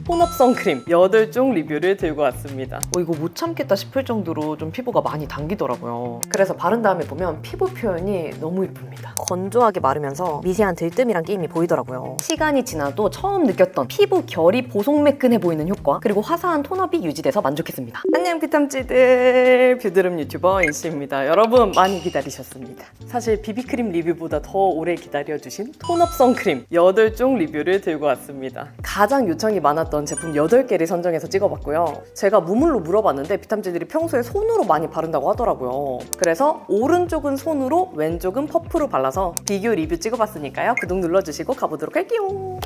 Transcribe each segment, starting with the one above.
톤업 선크림 8종 리뷰를 들고 왔습니다. 이거 못 참겠다 싶을 정도로 좀 피부가 많이 당기더라고요. 그래서 바른 다음에 보면 피부 표현이 너무 이쁩니다. 건조하게 마르면서 미세한 들뜸이란 게임이 보이더라고요. 시간이 지나도 처음 느꼈던 피부 결이 보송매끈해 보이는 효과, 그리고 화사한 톤업이 유지돼서 만족했습니다. 안녕 피탐찌들, 뷰드름 유튜버 인씨입니다. 여러분 많이 기다리셨습니다. 사실 비비크림 리뷰보다 더 오래 기다려주신 톤업 선크림 8종 리뷰를 들고 왔습니다. 가장 요청이 많았던 제품 8개를 선정해서 찍어봤고요. 제가 무물로 물어봤는데 비탐찌들이 평소에 손으로 많이 바른다고 하더라고요. 그래서 오른쪽은 손으로, 왼쪽은 퍼프로 발라서 비교 리뷰 찍어봤으니까요. 구독 눌러주시고 가보도록 할게요.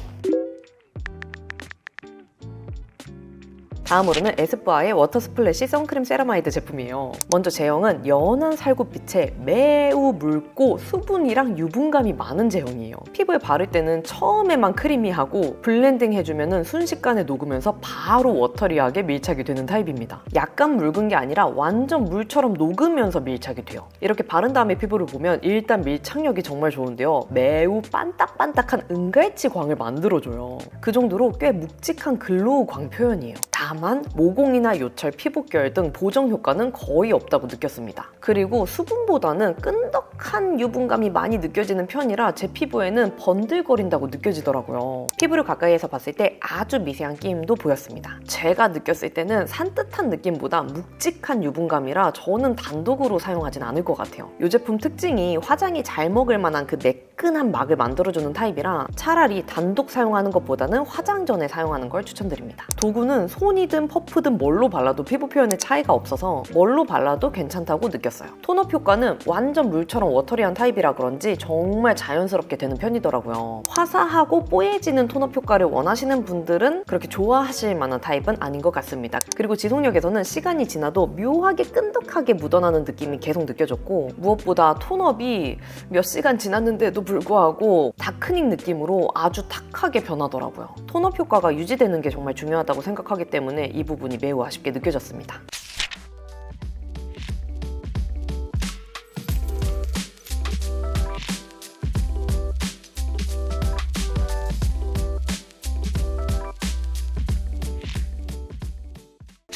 다음으로는 에스쁘아의 워터 스플래시 선크림 세라마이드 제품이에요. 먼저 제형은 연한 살구빛에 매우 묽고 수분이랑 유분감이 많은 제형이에요. 피부에 바를 때는 처음에만 크리미하고 블렌딩 해주면 순식간에 녹으면서 바로 워터리하게 밀착이 되는 타입입니다. 약간 묽은 게 아니라 완전 물처럼 녹으면서 밀착이 돼요. 이렇게 바른 다음에 피부를 보면 일단 밀착력이 정말 좋은데요. 매우 반딱반딱한 은갈치 광을 만들어줘요. 그 정도로 꽤 묵직한 글로우 광 표현이에요. 다만 모공이나 요철, 피부결 등 보정 효과는 거의 없다고 느꼈습니다. 그리고 수분보다는 끈덕한 유분감이 많이 느껴지는 편이라 제 피부에는 번들거린다고 느껴지더라고요. 피부를 가까이에서 봤을 때 아주 미세한 끼임도 보였습니다. 제가 느꼈을 때는 산뜻한 느낌보다 묵직한 유분감이라 저는 단독으로 사용하진 않을 것 같아요. 이 제품 특징이 화장이 잘 먹을 만한 그 매끈한 막을 만들어주는 타입이라 차라리 단독 사용하는 것보다는 화장 전에 사용하는 걸 추천드립니다. 도구는 손이든 퍼프든 뭘로 발라도 피부 표현에 차이가 없어서 뭘로 발라도 괜찮다고 느꼈어요. 톤업 효과는 완전 물처럼 워터리한 타입이라 그런지 정말 자연스럽게 되는 편이더라고요. 화사하고 뽀얘지는 톤업 효과를 원하시는 분들은 그렇게 좋아하실 만한 타입은 아닌 것 같습니다. 그리고 지속력에서는 시간이 지나도 묘하게 끈적하게 묻어나는 느낌이 계속 느껴졌고, 무엇보다 톤업이 몇 시간 지났는데도 불구하고 다크닝 느낌으로 아주 탁하게 변하더라고요. 톤업 효과가 유지되는 게 정말 중요하다고 생각하기 때문에 이 부분이 매우 아쉽게 느껴졌습니다.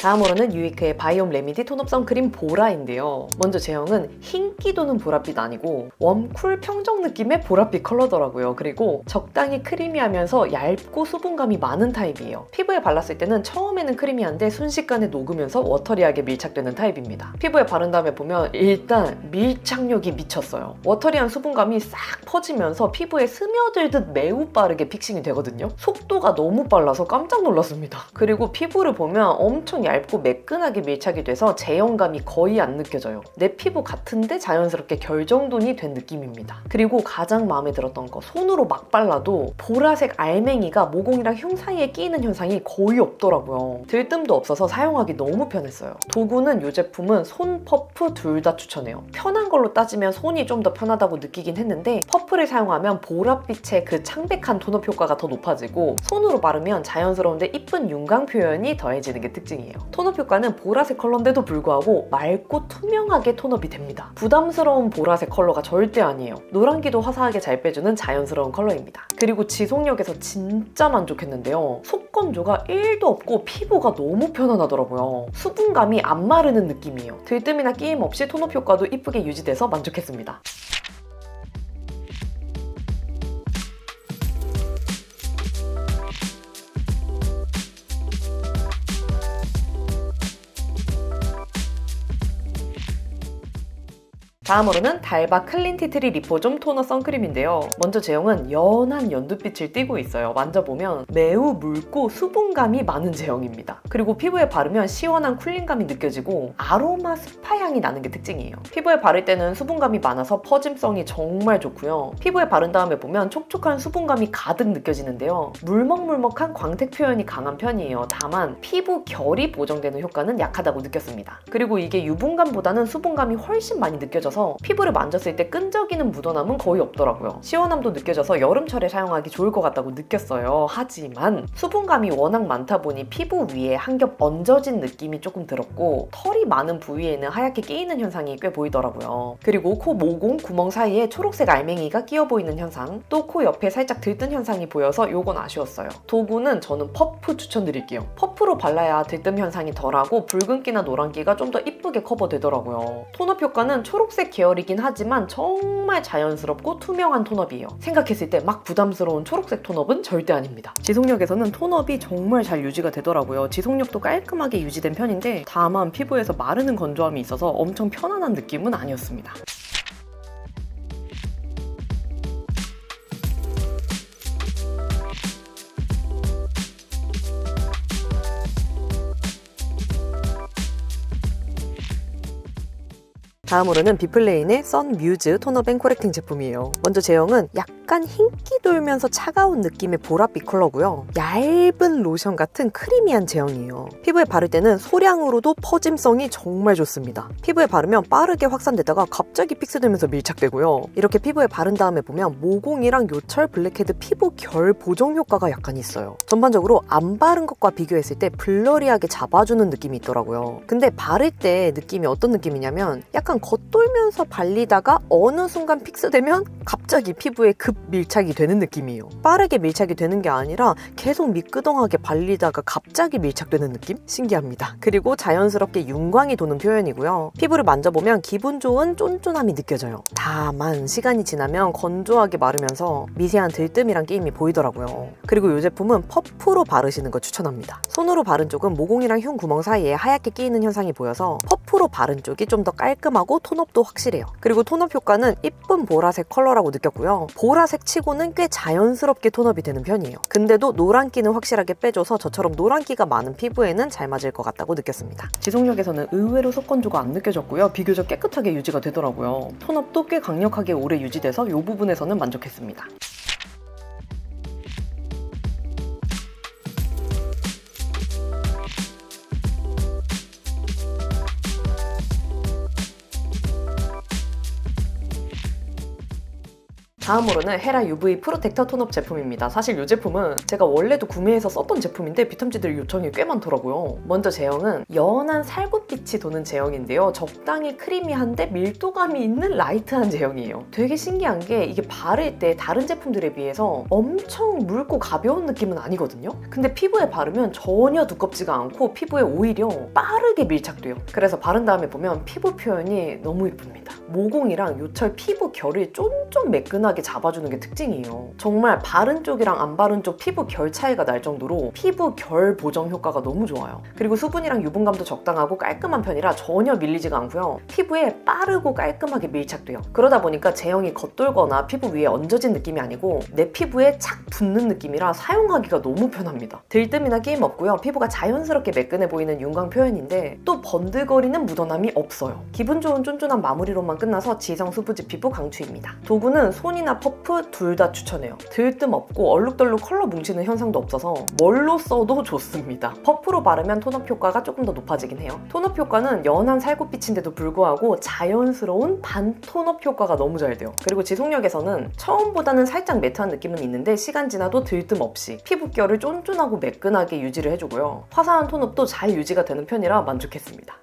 다음으로는 유이크의 바이옴 레미디 톤업 선크림 보라인데요. 먼저 제형은 흰기 도는 보랏빛 아니고 웜쿨 평정 느낌의 보랏빛 컬러더라고요. 그리고 적당히 크리미하면서 얇고 수분감이 많은 타입이에요. 피부에 발랐을 때는 처음에는 크리미한데 순식간에 녹으면서 워터리하게 밀착되는 타입입니다. 피부에 바른 다음에 보면 일단 밀착력이 미쳤어요. 워터리한 수분감이 싹 퍼지면서 피부에 스며들듯 매우 빠르게 픽싱이 되거든요. 속도가 너무 빨라서 깜짝 놀랐습니다. 그리고 피부를 보면 엄청 얇고 매끈하게 밀착이 돼서 제형감이 거의 안 느껴져요. 내 피부 같은데 자연스럽게 결정돈이 된 느낌입니다. 그리고 가장 마음에 들었던 거, 손으로 막 발라도 보라색 알맹이가 모공이랑 흉 사이에 끼이는 현상이 거의 없더라고요. 들뜸도 없어서 사용하기 너무 편했어요. 도구는 이 제품은 손, 퍼프 둘 다 추천해요. 편한 걸로 따지면 손이 좀 더 편하다고 느끼긴 했는데 퍼프를 사용하면 보랏빛의 그 창백한 톤업 효과가 더 높아지고, 손으로 바르면 자연스러운데 이쁜 윤광 표현이 더해지는 게 특징이에요. 톤업 효과는 보라색 컬러인데도 불구하고 맑고 투명하게 톤업이 됩니다. 부담스러운 보라색 컬러가 절대 아니에요. 노란기도 화사하게 잘 빼주는 자연스러운 컬러입니다. 그리고 지속력에서 진짜 만족했는데요. 속건조가 1도 없고 피부가 너무 편안하더라고요. 수분감이 안 마르는 느낌이에요. 들뜸이나 끼임 없이 톤업 효과도 이쁘게 유지돼서 만족했습니다. 다음으로는 달바 클린 티트리 리포좀 토너 선크림인데요. 먼저 제형은 연한 연두빛을 띠고 있어요. 만져보면 매우 묽고 수분감이 많은 제형입니다. 그리고 피부에 바르면 시원한 쿨링감이 느껴지고 아로마 스파 향이 나는 게 특징이에요. 피부에 바를 때는 수분감이 많아서 퍼짐성이 정말 좋고요. 피부에 바른 다음에 보면 촉촉한 수분감이 가득 느껴지는데요. 물먹물먹한 광택 표현이 강한 편이에요. 다만 피부 결이 보정되는 효과는 약하다고 느꼈습니다. 그리고 이게 유분감보다는 수분감이 훨씬 많이 느껴져서 편해서 피부를 만졌을 때 끈적이는 묻어남은 거의 없더라고요. 시원함도 느껴져서 여름철에 사용하기 좋을 것 같다고 느꼈어요. 하지만 수분감이 워낙 많다 보니 피부 위에 한 겹 얹어진 느낌이 조금 들었고 털이 많은 부위에는 하얗게 끼이는 현상이 꽤 보이더라고요. 그리고 코 모공, 구멍 사이에 초록색 알맹이가 끼어 보이는 현상, 또 코 옆에 살짝 들뜬 현상이 보여서 요건 아쉬웠어요. 도구는 저는 퍼프 추천드릴게요. 퍼프로 발라야 들뜸 현상이 덜하고 붉은기나 노란기가 좀 더 이쁘게 커버되더라고요. 톤업 효과는 초록색 계열이긴 하지만 정말 자연스럽고 투명한 톤업이에요. 생각했을 때 막 부담스러운 초록색 톤업은 절대 아닙니다. 지속력에서는 톤업이 정말 잘 유지가 되더라고요. 지속력도 깔끔하게 유지된 편인데 다만 피부에서 마르는 건조함이 있어서 엄청 편안한 느낌은 아니었습니다. 다음으로는 비플레인의 선 뮤즈 톤업 앤 코렉팅 제품이에요. 먼저 제형은 약간 흰기 돌면서 차가운 느낌의 보랏빛 컬러고요. 얇은 로션 같은 크리미한 제형이에요. 피부에 바를 때는 소량으로도 퍼짐성이 정말 좋습니다. 피부에 바르면 빠르게 확산되다가 갑자기 픽스되면서 밀착되고요. 이렇게 피부에 바른 다음에 보면 모공이랑 요철, 블랙헤드 피부 결 보정 효과가 약간 있어요. 전반적으로 안 바른 것과 비교했을 때 블러리하게 잡아주는 느낌이 있더라고요. 근데 바를 때 느낌이 어떤 느낌이냐면 약간 겉돌면서 발리다가 어느 순간 픽스되면 갑자기 피부에 급 밀착이 되는 느낌이에요. 빠르게 밀착이 되는 게 아니라 계속 미끄덩하게 발리다가 갑자기 밀착되는 느낌? 신기합니다. 그리고 자연스럽게 윤광이 도는 표현이고요. 피부를 만져보면 기분 좋은 쫀쫀함이 느껴져요. 다만 시간이 지나면 건조하게 마르면서 미세한 들뜸이랑 끼임이 보이더라고요. 그리고 이 제품은 퍼프로 바르시는 거 추천합니다. 손으로 바른 쪽은 모공이랑 흉 구멍 사이에 하얗게 끼이는 현상이 보여서 퍼프로 바른 쪽이 좀 더 깔끔하고 톤업도 확실해요. 그리고 톤업 효과는 이쁜 보라색 컬러라고 느꼈고요. 보라색 치고는 꽤 자연스럽게 톤업이 되는 편이에요. 근데도 노란기는 확실하게 빼줘서 저처럼 노란기가 많은 피부에는 잘 맞을 것 같다고 느꼈습니다. 지속력에서는 의외로 속건조가 안 느껴졌고요. 비교적 깨끗하게 유지가 되더라고요. 톤업도 꽤 강력하게 오래 유지돼서 이 부분에서는 만족했습니다. 다음으로는 헤라 UV 프로텍터 톤업 제품입니다. 사실 이 제품은 제가 원래도 구매해서 썼던 제품인데 비탐지들 요청이 꽤 많더라고요. 먼저 제형은 연한 살구빛이 도는 제형인데요. 적당히 크리미한데 밀도감이 있는 라이트한 제형이에요. 되게 신기한 게 이게 바를 때 다른 제품들에 비해서 엄청 묽고 가벼운 느낌은 아니거든요. 근데 피부에 바르면 전혀 두껍지가 않고 피부에 오히려 빠르게 밀착돼요. 그래서 바른 다음에 보면 피부 표현이 너무 예쁩니다. 모공이랑 요철 피부 결을 쫀쫀 매끈하게 잡아주는 게 특징이에요. 정말 바른 쪽이랑 안 바른 쪽 피부 결 차이가 날 정도로 피부 결 보정 효과가 너무 좋아요. 그리고 수분이랑 유분감도 적당하고 깔끔한 편이라 전혀 밀리지가 않고요. 피부에 빠르고 깔끔하게 밀착돼요. 그러다 보니까 제형이 겉돌거나 피부 위에 얹어진 느낌이 아니고 내 피부에 착 붙는 느낌이라 사용하기가 너무 편합니다. 들뜸이나 끼임 없고요. 피부가 자연스럽게 매끈해 보이는 윤광 표현인데 또 번들거리는 묻어남이 없어요. 기분 좋은 쫀쫀한 마무리로만 끝나서 지성 수부지 피부 강추입니다. 도구는 손이나 퍼프 둘 다 추천해요. 들뜸 없고 얼룩덜룩 컬러 뭉치는 현상도 없어서 뭘로 써도 좋습니다. 퍼프로 바르면 톤업 효과가 조금 더 높아지긴 해요. 톤업 효과는 연한 살구빛인데도 불구하고 자연스러운 반톤업 효과가 너무 잘 돼요. 그리고 지속력에서는 처음보다는 살짝 매트한 느낌은 있는데 시간 지나도 들뜸 없이 피부결을 쫀쫀하고 매끈하게 유지를 해주고요. 화사한 톤업도 잘 유지가 되는 편이라 만족했습니다.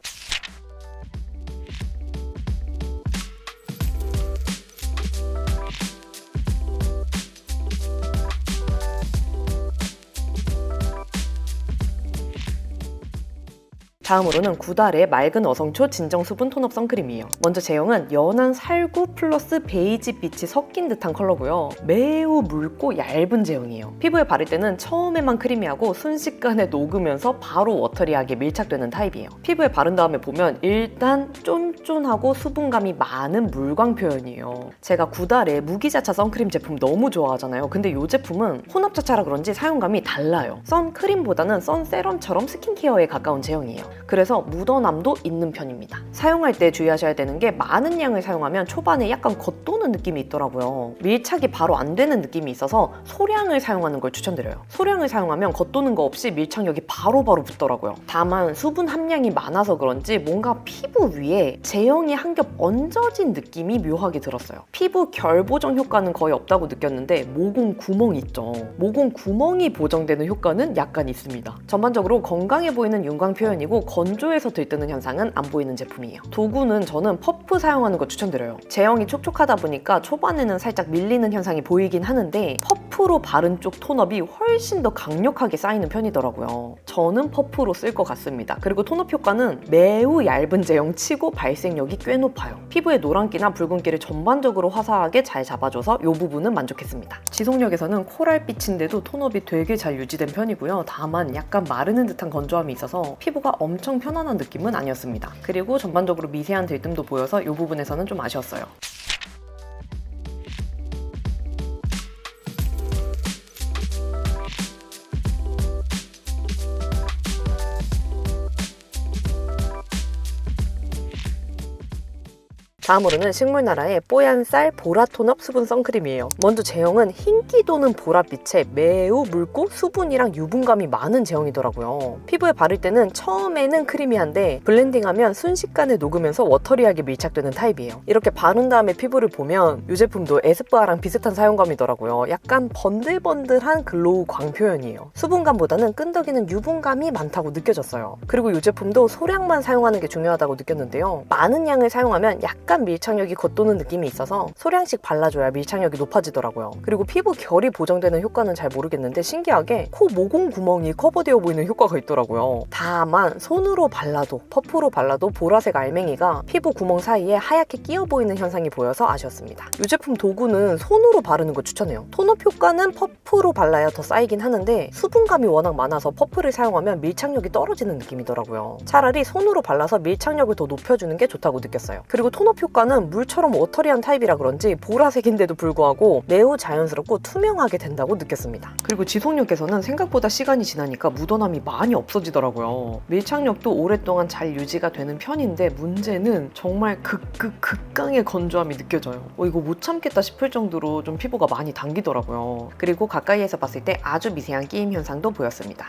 다음으로는 구달의 맑은 어성초 진정 수분 톤업 선크림이에요. 먼저 제형은 연한 살구 플러스 베이지 빛이 섞인 듯한 컬러고요. 매우 묽고 얇은 제형이에요. 피부에 바를 때는 처음에만 크리미하고 순식간에 녹으면서 바로 워터리하게 밀착되는 타입이에요. 피부에 바른 다음에 보면 일단 쫀쫀하고 수분감이 많은 물광 표현이에요. 제가 구달의 무기자차 선크림 제품 너무 좋아하잖아요. 근데 이 제품은 혼합자차라 그런지 사용감이 달라요. 선크림보다는 선세럼처럼 스킨케어에 가까운 제형이에요. 그래서 묻어남도 있는 편입니다. 사용할 때 주의하셔야 되는 게 많은 양을 사용하면 초반에 약간 겉도는 느낌이 있더라고요. 밀착이 바로 안 되는 느낌이 있어서 소량을 사용하는 걸 추천드려요. 소량을 사용하면 겉도는 거 없이 밀착력이 바로바로 붙더라고요. 다만 수분 함량이 많아서 그런지 뭔가 피부 위에 제형이 한 겹 얹어진 느낌이 묘하게 들었어요. 피부 결 보정 효과는 거의 없다고 느꼈는데 모공 구멍 있죠. 모공 구멍이 보정되는 효과는 약간 있습니다. 전반적으로 건강해 보이는 윤광 표현이고 건조해서 들뜨는 현상은 안 보이는 제품이에요. 도구는 저는 퍼프 사용하는 거 추천드려요. 제형이 촉촉하다 보니까 초반에는 살짝 밀리는 현상이 보이긴 하는데 퍼프로 바른 쪽 톤업이 훨씬 더 강력하게 쌓이는 편이더라고요. 저는 퍼프로 쓸 것 같습니다. 그리고 톤업 효과는 매우 얇은 제형 치고 발색력이 꽤 높아요. 피부의 노란기나 붉은기를 전반적으로 화사하게 잘 잡아줘서 이 부분은 만족했습니다. 지속력에서는 코랄빛인데도 톤업이 되게 잘 유지된 편이고요. 다만 약간 마르는 듯한 건조함이 있어서 피부가 엄청 편안한 느낌은 아니었습니다. 그리고 전반적으로 미세한 들뜸도 보여서 이 부분에서는 좀 아쉬웠어요. 다음으로는 식물나라의 뽀얀쌀 보라 톤업 수분 선크림이에요. 먼저 제형은 흰기 도는 보랏빛에 매우 묽고 수분이랑 유분감이 많은 제형이더라고요. 피부에 바를 때는 처음에는 크리미한데 블렌딩하면 순식간에 녹으면서 워터리하게 밀착되는 타입이에요. 이렇게 바른 다음에 피부를 보면 이 제품도 에스쁘아랑 비슷한 사용감이더라고요. 약간 번들번들한 글로우 광 표현이에요. 수분감보다는 끈덕이는 유분감이 많다고 느껴졌어요. 그리고 이 제품도 소량만 사용하는 게 중요하다고 느꼈는데요. 많은 양을 사용하면 약간 밀착력이 겉도는 느낌이 있어서 소량씩 발라줘야 밀착력이 높아지더라고요. 그리고 피부 결이 보정되는 효과는 잘 모르겠는데 신기하게 코 모공 구멍이 커버되어 보이는 효과가 있더라고요. 다만 손으로 발라도 퍼프로 발라도 보라색 알맹이가 피부 구멍 사이에 하얗게 끼어 보이는 현상이 보여서 아쉬웠습니다. 이 제품 도구는 손으로 바르는 거 추천해요. 톤업 효과는 퍼프로 발라야 더 쌓이긴 하는데 수분감이 워낙 많아서 퍼프를 사용하면 밀착력이 떨어지는 느낌이더라고요. 차라리 손으로 발라서 밀착력을 더 높여주는 게 좋다고 느꼈어요. 그리고 톤업 효과는 물처럼 워터리한 타입이라 그런지 보라색인데도 불구하고 매우 자연스럽고 투명하게 된다고 느꼈습니다. 그리고 지속력에서는 생각보다 시간이 지나니까 묻어남이 많이 없어지더라고요. 밀착력도 오랫동안 잘 유지가 되는 편인데 문제는 정말 극강의 건조함이 느껴져요. 이거 못 참겠다 싶을 정도로 좀 피부가 많이 당기더라고요. 그리고 가까이에서 봤을 때 아주 미세한 끼임 현상도 보였습니다.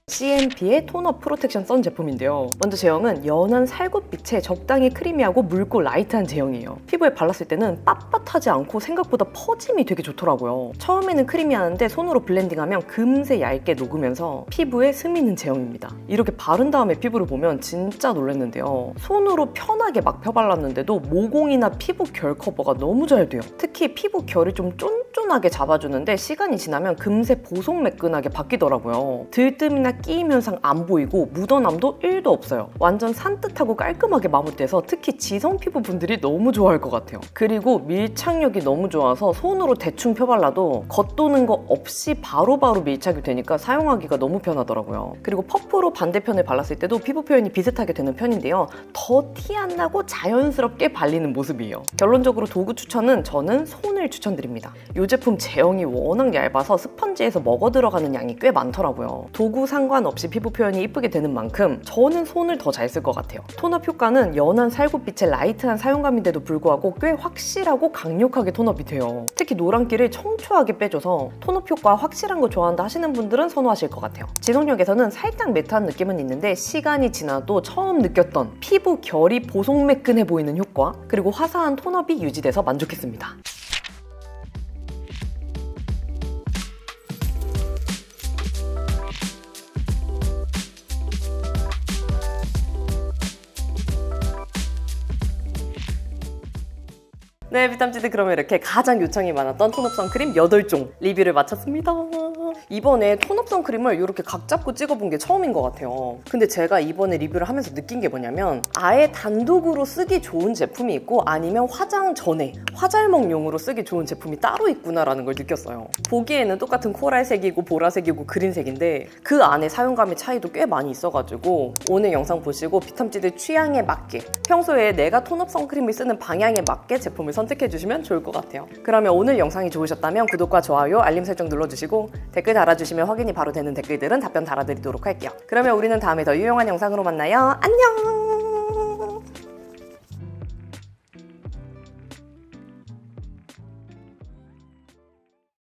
CNP의 톤업 프로텍션 선 제품인데요. 먼저 제형은 연한 살구빛에 적당히 크리미하고 묽고 라이트한 제형이에요. 피부에 발랐을 때는 빳빳하지 않고 생각보다 퍼짐이 되게 좋더라고요. 처음에는 크리미하는데 손으로 블렌딩하면 금세 얇게 녹으면서 피부에 스미는 제형입니다. 이렇게 바른 다음에 피부를 보면 진짜 놀랐는데요. 손으로 편하게 막 펴발랐는데도 모공이나 피부 결 커버가 너무 잘 돼요. 특히 피부 결을 좀 쫀쫀하게 잡아주는데 시간이 지나면 금세 보송매끈하게 바뀌더라고요. 들뜸이나 끼임 현상 안 보이고 묻어남도 1도 없어요. 완전 산뜻하고 깔끔하게 마무리돼서 특히 지성 피부 분들이 너무 좋아할 것 같아요. 그리고 밀착력이 너무 좋아서 손으로 대충 펴발라도 겉도는 거 없이 바로바로 밀착이 되니까 사용하기가 너무 편하더라고요. 그리고 퍼프로 반대편을 발랐을 때도 피부 표현이 비슷하게 되는 편인데요. 더 티 안 나고 자연스럽게 발리는 모습이에요. 결론적으로 도구 추천은 저는 손을 추천드립니다. 이 제품 제형이 워낙 얇아서 스펀지에서 먹어 들어가는 양이 꽤 많더라고요. 도구 상관없이 피부 표현이 이쁘게 되는 만큼 저는 손을 더 잘 쓸 것 같아요. 톤업 효과는 연한 살구빛의 라이트한 사용감인데도 불구하고 꽤 확실하고 강력하게 톤업이 돼요. 특히 노란기를 청초하게 빼줘서 톤업 효과 확실한 거 좋아한다 하시는 분들은 선호하실 것 같아요. 지속력에서는 살짝 매트한 느낌은 있는데 시간이 지나도 처음 느꼈던 피부 결이 보송매끈해 보이는 효과 그리고 화사한 톤업이 유지돼서 만족했습니다. 네, 비탐치드 그러면 이렇게 가장 요청이 많았던 톤업 선크림 8종 리뷰를 마쳤습니다. 이번에 톤업 선크림을 이렇게 각 잡고 찍어본 게 처음인 것 같아요. 근데 제가 이번에 리뷰를 하면서 느낀 게 뭐냐면 아예 단독으로 쓰기 좋은 제품이 있고 아니면 화장 전에 화잘먹용으로 쓰기 좋은 제품이 따로 있구나라는 걸 느꼈어요. 보기에는 똑같은 코랄색이고 보라색이고 그린색인데 그 안에 사용감의 차이도 꽤 많이 있어가지고 오늘 영상 보시고 피탐찌들 취향에 맞게 평소에 내가 톤업 선크림을 쓰는 방향에 맞게 제품을 선택해주시면 좋을 것 같아요. 그러면 오늘 영상이 좋으셨다면 구독과 좋아요, 알림 설정 눌러주시고 댓글 달아주시면 확인이 바로 되는 댓글들은 답변 달아드리도록 할게요. 그러면 우리는 다음에 더 유용한 영상으로 만나요. 안녕!